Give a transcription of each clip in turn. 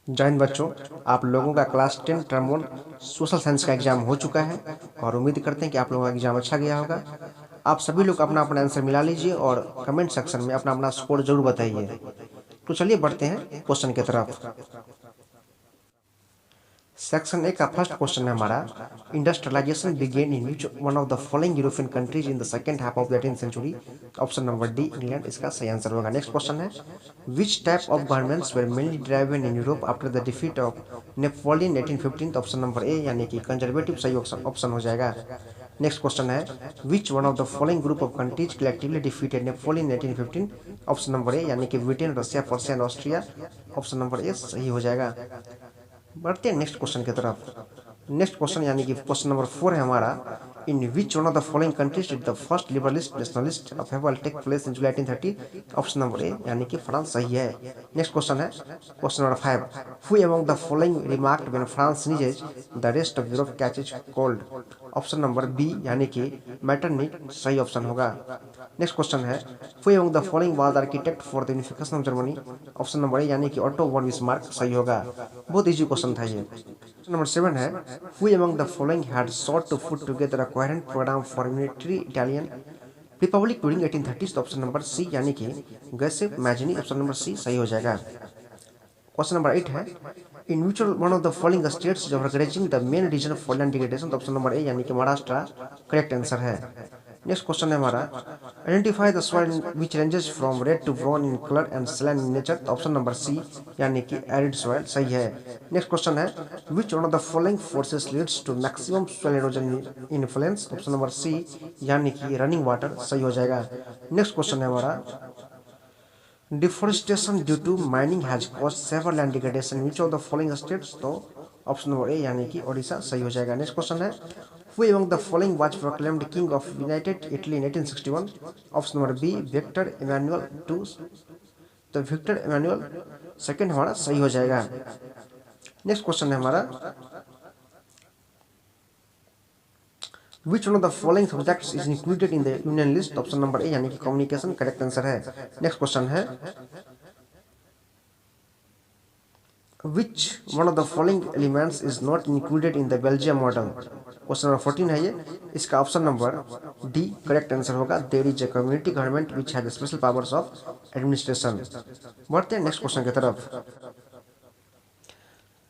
जय हिंद बच्चों, आप लोगों का क्लास 10 टर्म 1 सोशल साइंस का एग्जाम हो चुका है और उम्मीद करते हैं कि आप लोगों का एग्जाम अच्छा गया होगा। आप सभी लोग अपना अपना आंसर मिला लीजिए और कमेंट सेक्शन में अपना अपना स्कोर जरूर बताइए। तो चलिए बढ़ते हैं क्वेश्चन की तरफ। सेक्शन ए का फर्स्ट क्वेश्चन है हमारा, industrialisation began in which one of the following European countries in the second half of the 18th century. Option number D England इसका सही आंसर होगा। नेक्स्ट क्वेश्चन है, which type of governments were mainly driven in Europe after the defeat of Napoleon 1815। Option number A यानी कि conservative सही option हो जाएगा। Next question है, which one of the following group of countries collectively defeated Napoleon 1815। Option number A यानी कि Britain, Russia, Persia and Austria. Option number A सही हो जाएगा। बढ़ते हैं नेक्स्ट क्वेश्चन की तरफ। नेक्स्ट क्वेश्चन यानी कि क्वेश्चन नंबर 4 है हमारा, in which one of the following countries did the first liberalist nationalist upheaval take place in July 1830। Option number A यानी कि फ्रांस सही है। नेक्स्ट क्वेश्चन है question number 5, who among the following remarked when France sneezes the rest of Europe catches cold. Option number B यानी कि Metternich सही option होगा। Next question है, who among the following was architect for the unification of Germany. Option number A यानी कि Otto von Bismarck सही होगा। बहुत इजी क्वेश्चन था ये। नंबर 7 है, who among the following had sought to put together a coherent program for unitary Italian Republic during 1830s। Option number C यानी कि Giuseppe Mazzini. Option number C सही हो जाएगा। क्वेश्चन नंबर 8 है, in which one of the following states organising the main reason for land degradation. Option number A यानी कि Maharashtra correct answer है। Next question है हमारा, identify the soil which ranges from red to brown in colour and saline in nature. Option number C यानी कि arid soil सही है। Next question है, which one of the following forces leads to maximum soil erosion influence. Option number C यानी कि running water सही हो जाएगा। नेक्स्ट क्वेश्चन है हमारा, deforestation due to mining has caused several land degradation which of the following states. तो option number A यानी कि ओडिशा सही हो जाएगा। नेक्स्ट क्वेश्चन है, who among the following was proclaimed king of united Italy in 1861। Option number B Victor Emmanuel two. तो Victor Emmanuel second हमारा सही हो जाएगा। नेक्स्ट क्वेश्चन है हमारा, which one of the following subjects is included in the union list। Option number A यानी कि communication correct answer है। नेक्स्ट क्वेश्चन है, which one of the following elements is not included in the Belgium model। Question number 14 है ये, इसका option number D correct answer होगा। There is a community government which has special powers of administration. बढ़ते हैं next question की तरफ।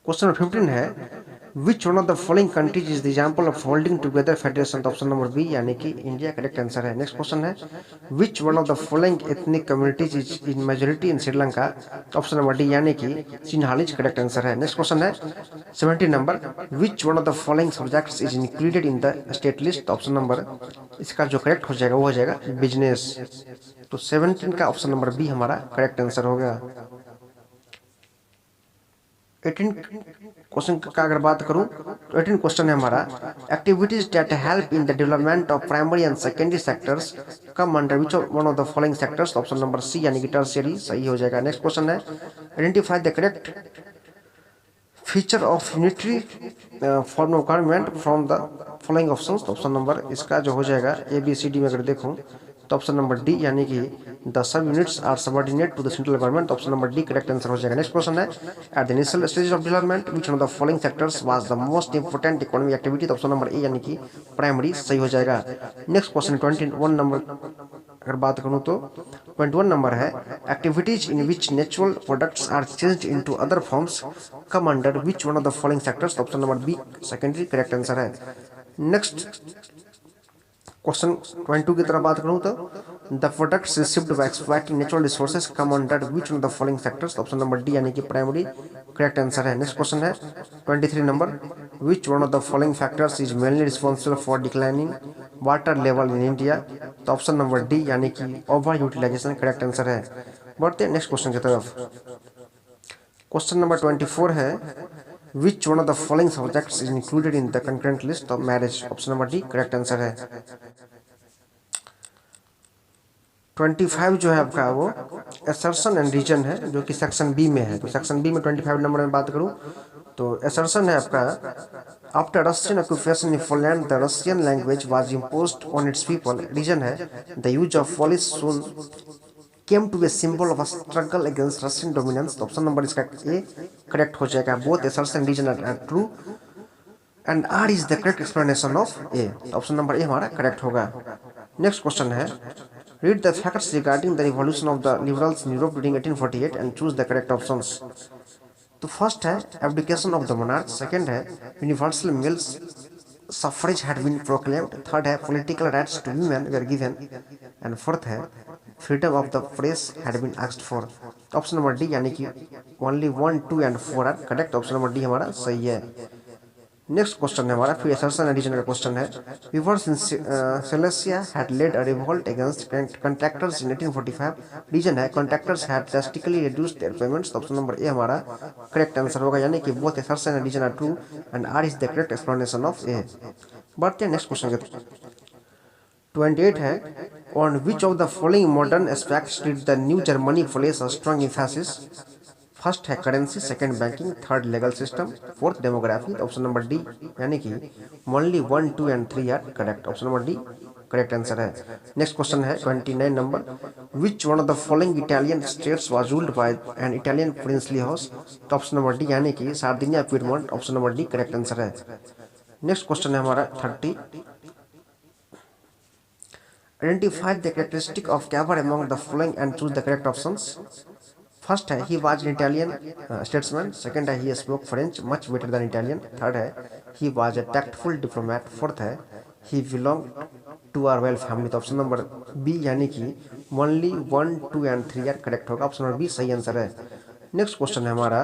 Question number 15 है, which one of the following countries is the example of holding together federation. Option number B यानी कि India correct answer है। Next question है, which one of the following ethnic communities is in majority in Sri Lanka. Option number D यानी कि Sinhalese correct answer है। Next question है 17 number, which one of the following subjects is included in the state list. Option number इसका जो correct हो जाएगा वो हो जाएगा बिजनेस। तो 17 का ऑप्शन नंबर बी हमारा करेक्ट आंसर हो गया। 18 क्वेश्चन का अगर बात करूं तो 18 क्वेश्चन है हमारा, activities that help in the development of primary and secondary sectors come under which one of the following sectors. Option number C यानी कि टर्शियरी सही हो जाएगा। नेक्स्ट क्वेश्चन है, identify the correct feature of unitary form of government from the following options. Option number इसका जो हो जाएगा ए बी सी डी में अगर देखूं तो ऑप्शन नंबर डी यानी कि the sub units are subordinate to the central government. Option number D correct answer हो जाएगा। नेक्स्ट क्वेश्चन है, at the initial stage of development which one of the following sectors was the most important economic activity. Option number A यानी कि primary सही हो जाएगा। Next question 21 number अगर बात करूं तो 21 नंबर है, activities in which natural products are changed into other forms come under which one of the following sectors. Option number B secondary correct answer है। नेक्स्ट क्वेश्चन 22 की तरफ बात करूं तो the products received by exploiting natural resources come under which one of the following sectors. Option number D यानी कि primary correct answer है। Next question है 23 number, which one of the following factors is mainly responsible for declining water level in India. तो option number D यानी कि over utilisation correct answer है। बढ़ते हैं नेक्स्ट क्वेश्चन की तरफ। क्वेश्चन नंबर 24 है, which one of the following subjects is included in the concurrent list of marriage. Option number D correct answer है। 25 जो है आपका वो असर्शन एंड रीजन है जो कि सेक्शन बी में है। तो सेक्शन बी में 25 नंबर में बात करूं तो असर्शन है आपका, after Russian occupation in Poland the Russian language was imposed on its people. Reason है the use of Polish soon came to be symbol of a struggle against Russian dominance. तो option number इसका A correct हो जाएगा। Both assertion and reason are true and R is the correct explanation of A. Option number A हमारा correct होगा। Next question है, read the facts regarding the revolution of the liberals in Europe during 1848 and choose the correct options. तो first है abdication of the monarch, second है universal male suffrage had been proclaimed, third है political rights to women were given, and fourth है freedom of the press had been asked for। Option number D यानी कि only 1, 2 and 4 are correct. Option number D हमारा सही है। Next question है हमारा फिर assertion and reason का क्वेश्चन है, weavers in Silesia had led a revolt against contractors in 1845। Reason है contractors had drastically reduced their payments. Option number A हमारा करेक्ट आंसर होगा, यानी कि both assertion and reason are true and R is the correct explanation of A. बढ़ते हैं next question के 28 है, on which of the following modern aspects did the new Germany place a strong emphasis. First है currency, second banking, third legal system, fourth demography. Option number D यानी कि only 1, 2 and 3 are correct. Option number D correct answer है। Next question है 29 number, which one of the following Italian states was ruled by an Italian princely house. तो option number D यानी कि Sardinia Piedmont. Option number D correct answer है। Next question है हमारा 30, identify the characteristic of Cavour among the following and choose the correct options. First है he was an Italian statesman, second है he spoke French much better than Italian, third है he was a tactful diplomat, fourth है he belong to our royal family. तो option number B यानी कि only 1, 2 and 3 are correct होगा। Option number B सही answer है। Next question है हमारा,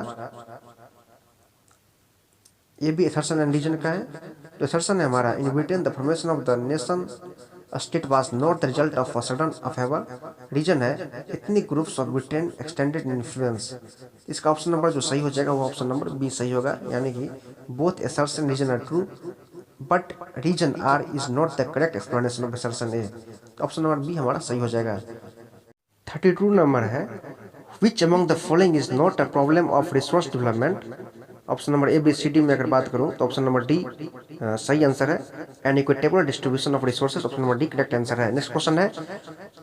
ये भी assertion एंड रीजन का है। तो assertion है हमारा, in Britain the formation of the nation state was not the result of a sudden affair. Reason है ethnic groups of Britain extended in influence. इसका ऑप्शन नंबर जो सही हो जाएगा वो ऑप्शन नंबर बी सही होगा, यानी कि both assertion reason are true but reason R is not the correct explanation of assertion A. Option number B हमारा सही हो जाएगा। 32 नंबर है, which among the following is not a problem of resource development. Option number A B C D में अगर बात करूं तो ऑप्शन नंबर डी सही आंसर है, an equitable distribution of resources. Option number D correct answer है। Next question है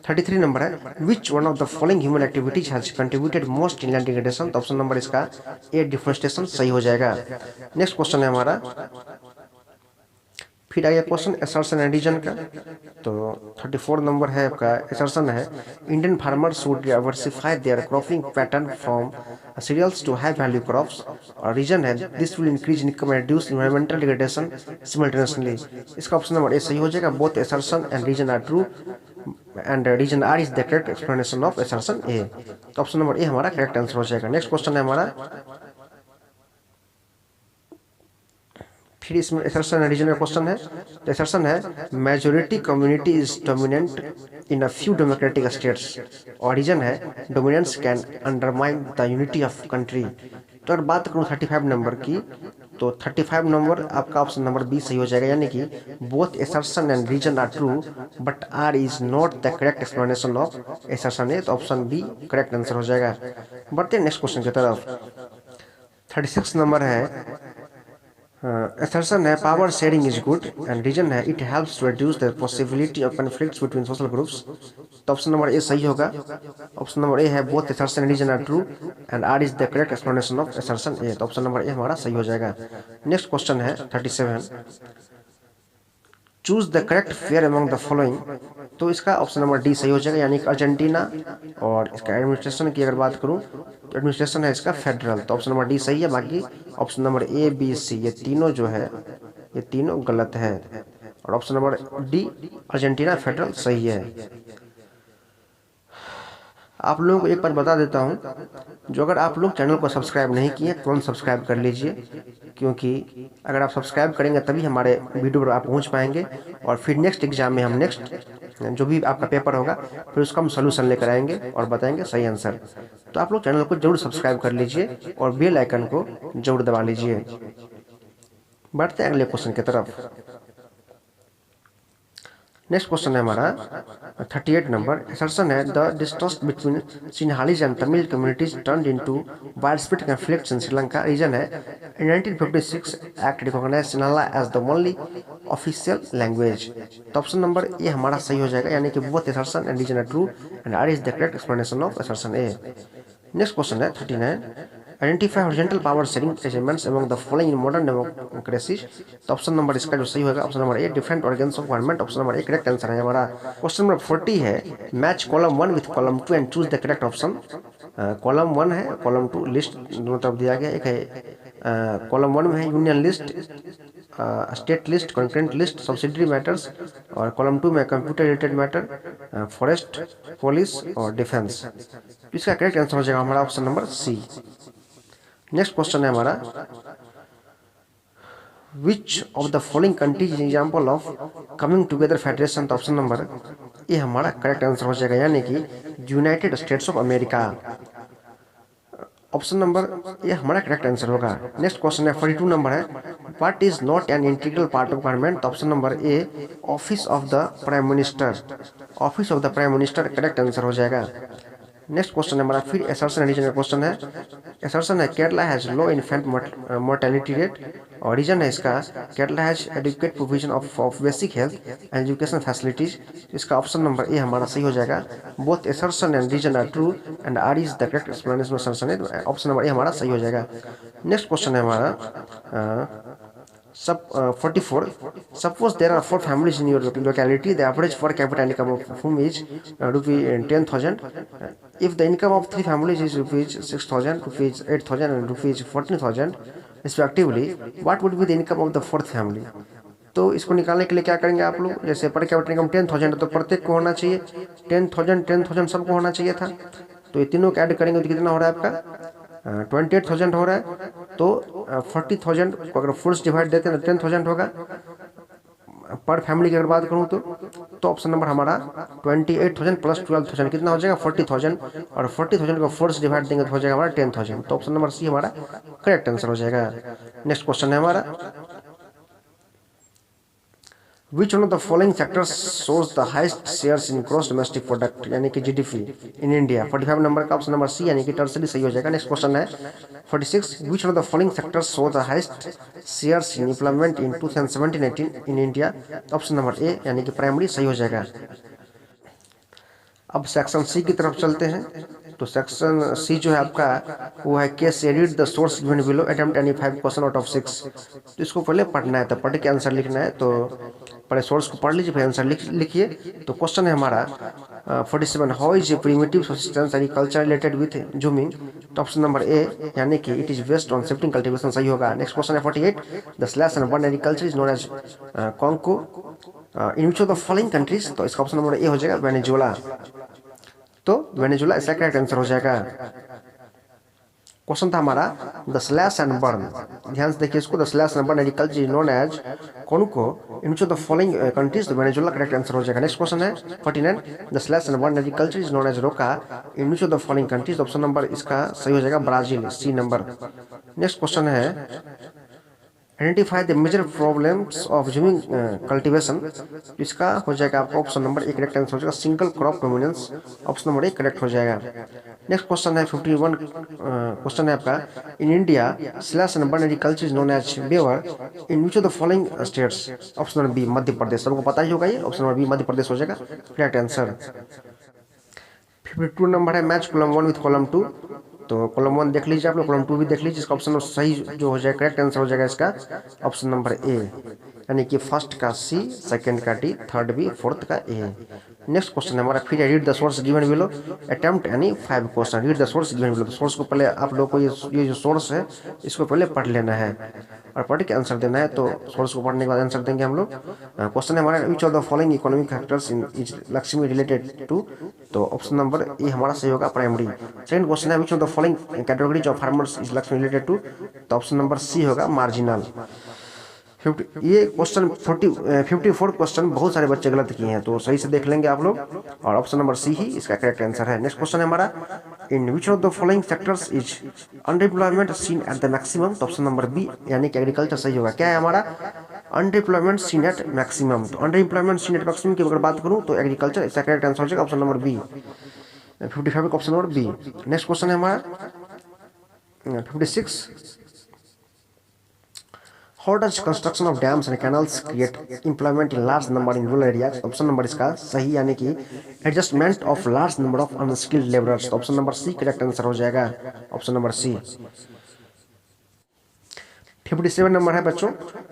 33 number है, which one of the following human activities has contributed most in land degradation. तो ऑप्शन नंबर इसका ए deforestation सही हो जाएगा। नेक्स्ट क्वेश्चन है हमारा, फिर आइए क्वेश्चन assertion एंड रीजन का। तो 34 नंबर है आपका assertion है, Indian farmer should diversify their cropping pattern from cereals to high value crops. और रीजन है this will increase income and reduce environmental degradation simultaneously. इसका ऑप्शन नंबर ए सही हो जाएगा, both assertion and reason are true and reason R is the correct explanation of assertion A. तो option number A हमारा correct answer हो जाएगा। Next question है हमारा, फिर इसमें assertion एंड रीजन का क्वेश्चन है। तो assertion है majority community is dominant in a few democratic states. और रीजन है dominance can undermine the unity of country. तो अगर बात करूँ 35 नंबर की, तो 35 नंबर आपका ऑप्शन नंबर बी सही हो जाएगा, यानी कि both assertion and reason are true but R is not the correct explanation of assertion A. तो ऑप्शन बी करेक्ट आंसर हो जाएगा। बढ़ते हैं नेक्स्ट क्वेश्चन की तरफ। 36 नंबर है, assertion है power sharing is good and reason है it helps to reduce the possibility of conflicts between social groups. तो ऑप्शन नंबर ए सही होगा। ऑप्शन नंबर ए है both assertion and reason are true and R is the correct explanation of assertion A. तो option number A हमारा सही हो जाएगा। Next question है 37, choose the correct fair among the following. तो इसका ऑप्शन नंबर डी सही हो जाएगा, यानी कि अर्जेंटीना। और इसका एडमिनिस्ट्रेशन की अगर बात करूं तो एडमिनिस्ट्रेशन है इसका फेडरल। तो ऑप्शन नंबर डी सही है, बाकी option number A B C ये तीनों जो है ये तीनों गलत है। और option number D Argentina federal सही है। आप लोगों को एक बात बता देता हूं, जो अगर आप लोग चैनल को सब्सक्राइब नहीं किए तुरंत सब्सक्राइब कर लीजिए, क्योंकि अगर आप सब्सक्राइब करेंगे तभी हमारे वीडियो पर आप पहुंच पाएंगे। और फिर नेक्स्ट एग्जाम में हम नेक्स्ट जो भी आपका पेपर होगा फिर उसका हम सोल्यूशन लेकर आएंगे और बताएंगे सही आंसर। तो आप लोग चैनल को जरूर सब्सक्राइब कर लीजिए और बेल आइकन को जरूर दबा लीजिए। बढ़ते हैं अगले क्वेश्चन की तरफ। नेक्स्ट क्वेश्चन है हमारा 38 नंबर, assertion है the distrust between Sinhalese and Tamil communities turned into widespread conflicts in Sri Lanka. Reason है In 1956, Act recognized Sinhala as the only official language. तो ऑप्शन नंबर ए हमारा सही हो जाएगा, यानी कि both assertion and reason are true and R is the correct explanation of assertion A. Next question है 39, identify horizontal power sharing arrangements among the following in modern democracies. तो option number इसका जो सही होगा option number A, different organs of government. Option number A correct answer है हमारा। Question number 40 है, match column 1 with column 2 and choose the correct option. Column 1 है, column 2 list दोनों तरफ दिया गया। एक है कॉलम 1 में है union list, state list, concurrent list, subsidiary matters, और कॉलम 2 में computer related matter, forest, police और डिफेंस। इसका करेक्ट आंसर हो जाएगा हमारा option number C. Next question है हमारा, which of the following countries example of coming together federation. तो ऑप्शन नंबर ये हमारा करेक्ट आंसर हो जाएगा, यानी कि United States of America. Option number ये हमारा करेक्ट आंसर होगा। नेक्स्ट क्वेश्चन है 42 नंबर है, what is not an integral part of government. तो option number A, office of the prime minister. Office of the prime minister correct answer हो जाएगा। Next question है हमारा फिर एसर्शन रीजन का क्वेश्चन है। एसर्शन है Kerala has low infant mortality rate, और रीजन है इसका Kerala has adequate provision of basic health and education facilities. इसका ऑप्शन नंबर ए हमारा सही हो जाएगा। Both assertion and reason are true and R is the correct explanation of assertion है। Option number A हमारा सही हो जाएगा। नेक्स्ट क्वेश्चन है हमारा 44, suppose there are 4 families in your locality, the average per capita income of whom is rupee 10,000. If the income of 3 families is rupees 6,000, rupees 8,000 and rupees 14,000 respectively, what would be the income of the 4th family? तो इसको निकालने के लिए क्या करेंगे आप लोग, जैसे पर कैपिटा इनकम 10,000 तो प्रत्येक को होना चाहिए 10,000 सबको होना चाहिए था। तो ये तीनों को ऐड करेंगे तो कितना हो रहा है आपका 28,000 हो रहा है। तो 40,000 को अगर फुल डिवाइड देते हैं तो 10,000 होगा। पर फैमिली की अगर बात करूं तो ऑप्शन नंबर हमारा 28,000 प्लस 12,000 कितना हो जाएगा 40,000, और 40,000 को फोर्स डिवाइड देंगे तो हो जाएगा हमारा 10,000। तो ऑप्शन नंबर सी हमारा करेक्ट आंसर हो जाएगा। नेक्स्ट क्वेश्चन है हमारा, Which one of the following sectors shows the highest shares in gross domestic product यानी कि GDP in India। 45 नंबर का ऑप्शन नंबर सी यानी कि टर्सरी सही हो जाएगा। नेक्स्ट क्वेश्चन है 46, Which one of the following sectors show the highest shares in employment in 2017-18 in India। Option number A यानी कि प्राइमरी सही हो जाएगा। अब सेक्शन सी की तरफ चलते हैं। तो सेक्शन सी जो है आपका वो है case read the source given below, attempt any 5 question out of 6। तो इसको पहले पढ़ना है, तो पढ़ के आंसर लिखना है। तो पहले सोर्स को पढ़ लीजिए फिर आंसर लिखिए। तो क्वेश्चन है हमारा 47, how is a primitive subsistence agriculture related with jhuming. तो ऑप्शन नंबर ए यानी कि it is based on shifting cultivation सही होगा। नेक्स्ट क्वेश्चन है 48, the slash and burn agriculture is known as conuco in which of the following countries. तो इसका option number ए हो जाएगा वेनेजुएला। तो वेनेजुएला इसका करेक्ट आंसर हो जाएगा। क्वेश्चन था हमारा द स्लैश एंड बर्न, ध्यान से देखिए इसको, the slash and burn agriculture is known as conuco in which of the following countries. तो वेनेजुएला करेक्ट आंसर हो जाएगा। नेक्स्ट क्वेश्चन है 49, the slash and burn agriculture is known as roca in which of the following countries. Option number इसका सही हो जाएगा Brazil, C number. Next question है identify the major problems of jhuming cultivation. इसका हो जाएगा आपका ऑप्शन नंबर एक करेक्ट आंसर हो जाएगा, single crop dominance. Option number एक करेक्ट हो जाएगा। नेक्स्ट क्वेश्चन है 51, क्वेश्चन है आपका in India slash and burn agriculture is known as Bewar in which of the following states. Option number B Madhya Pradesh, सबको पता ही होगा ये, option number B Madhya Pradesh हो जाएगा करेक्ट आंसर। 52 नंबर है मैच कॉलम 1 विथ कॉलम 2। तो कॉलम 1 देख लीजिए आप लोग, कॉलम 2 भी देख लीजिए। इसका ऑप्शन सही जो हो जाएगा करेक्ट आंसर हो जाएगा इसका ऑप्शन नंबर ए, यानी कि फर्स्ट का सी, सेकंड का डी, थर्ड बी, फोर्थ का ए। नेक्स्ट क्वेश्चन है हमारा फिर read the source given below, attempt any 5 question. Read the source given below, source को पहले आप लोग को ये जो सोर्स है इसको पहले पढ़ लेना है और पढ़ के आंसर देना है। तो सोर्स को पढ़ने के बाद आंसर देंगे हम लोग। क्वेश्चन है हमारा which of the following economic factors in is लक्ष्मी रिलेटेड टू। तो ऑप्शन नंबर ए हमारा सही होगा प्राइमरी। सेकंड क्वेश्चन है which of the following categories of farmers is लक्ष्मी रिलेटेड टू। तो ऑप्शन नंबर सी होगा मार्जिनल। ये क्वेश्चन 54 क्वेश्चन बहुत सारे बच्चे गलत किए हैं, तो सही से देख लेंगे आप लोग, और ऑप्शन नंबर सी ही इसका करेक्ट आंसर है। नेक्स्ट क्वेश्चन है हमारा in which of the following sectors is unemployment seen at the maximum. तो ऑप्शन नंबर बी यानी कि एग्रीकल्चर सही होगा। क्या है हमारा अनएम्प्लॉयमेंट सीन एट मैक्सिमम। तो अनएम्प्लॉयमेंट सीन एट मैक्सिमम की अगर बात करूँ तो एग्रीकल्चर इसका करेक्ट आंसर हो जाएगा ऑप्शन नंबर बी, 55 का option number B. Next question है हमारा 56, how does construction of dams and canals create employment in large number in rural areas? Option number इसका सही यानी कि adjustment of large number of unskilled labourers. Option number C correct answer हो जाएगा, option number C. 57 number है बच्चों,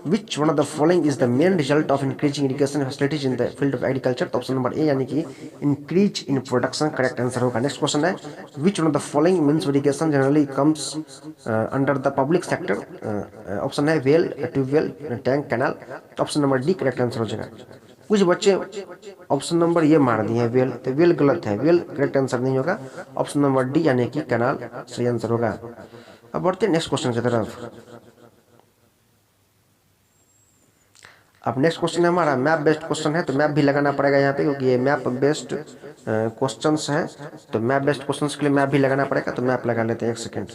which one of the following is the main result of increasing irrigation facilities in the field of agriculture? तो option number A यानी कि increase in production correct answer होगा। Next question है, which one of the following means irrigation generally comes under the public sector? Option है well, tubewell, tank, canal. Option number D correct answer हो जाएगा। कुछ बच्चे option number ये मार दिए हैं वेल, तो वेल गलत है, वेल करेक्ट आंसर नहीं होगा। ऑप्शन नंबर डी यानी कि कैनाल सही आंसर होगा। अब बढ़ते हैं नेक्स्ट क्वेश्चन की तरफ। अब नेक्स्ट क्वेश्चन है हमारा मैप बेस्ड क्वेश्चन है, तो मैप भी लगाना पड़ेगा यहाँ पे क्योंकि ये मैप बेस्ड क्वेश्चंस है, तो मैप बेस्ड क्वेश्चंस के लिए मैप भी लगाना पड़ेगा। तो मैप लगा लेते हैं, एक सेकेंड,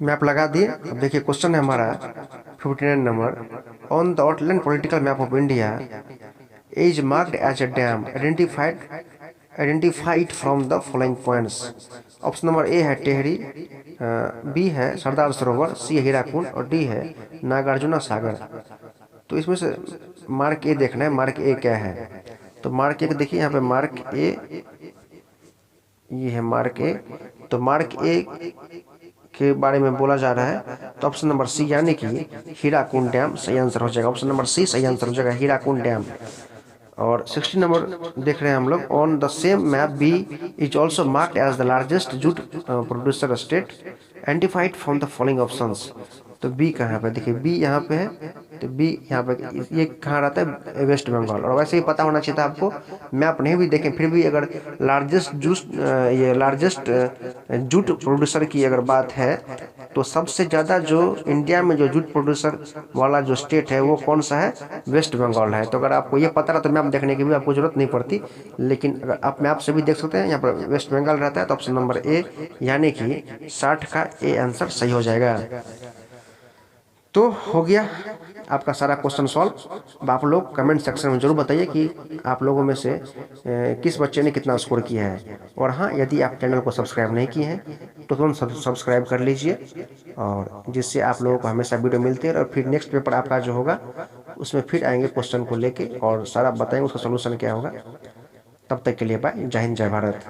मैप लगा दिए। अब देखिए क्वेश्चन है हमारा 59 number, on the outline political map of India is marked as a dam identified from the following points. Option number A है टेहरी, बी है सरदार सरोवर, सी है हीराकुंड और डी है नागार्जुना सागर। तो इसमें से मार्क ए देखना है, मार्क ए क्या है। तो मार्क ए देखिए यहाँ पे मार्क ए, ये है मार्क ए। तो मार्क ए के बारे में बोला जा रहा है, तो ऑप्शन नंबर सी यानी कि हीराकुंड डैम सही आंसर हो जाएगा। ऑप्शन नंबर सी सही आंसर हो जाएगा, हीराकुंड डैम। और 60 नंबर देख रहे हैं हम लोग, on the same map B is also marked as the largest jute producer state identified from the following options. तो बी कहाँ पे, देखिए बी यहाँ पे है, तो बी यहाँ पे, ये कहाँ रहता है, वेस्ट बंगाल। और वैसे ही पता होना चाहिए था आपको, मैप नहीं भी देखें फिर भी अगर लार्जेस्ट जूट प्रोड्यूसर की अगर बात है, तो सबसे ज़्यादा जो इंडिया में जो जूट प्रोड्यूसर वाला जो स्टेट है वो कौन सा है, वेस्ट बंगाल है। तो अगर आपको ये पता रहा तो मैप देखने की भी आपको जरूरत नहीं पड़ती, लेकिन अगर आप मैप से भी देख सकते हैं, यहाँ पर वेस्ट बंगाल रहता है। तो ऑप्शन नंबर ए यानी कि 60 का ए आंसर सही हो जाएगा। तो हो गया आपका सारा क्वेश्चन सॉल्व। अब आप लोग कमेंट सेक्शन में जरूर बताइए कि आप लोगों में से किस बच्चे ने कितना स्कोर किया है। और हाँ, यदि आप चैनल को सब्सक्राइब नहीं किए हैं तो तुरंत सब्सक्राइब कर लीजिए, और जिससे आप लोगों को हमेशा वीडियो मिलती है। और फिर नेक्स्ट पेपर आपका जो होगा उसमें फिर आएंगे क्वेश्चन को लेके और सारा बताएंगे उसका सोल्यूशन क्या होगा। तब तक के लिए बाय, जय हिंद, जय भारत।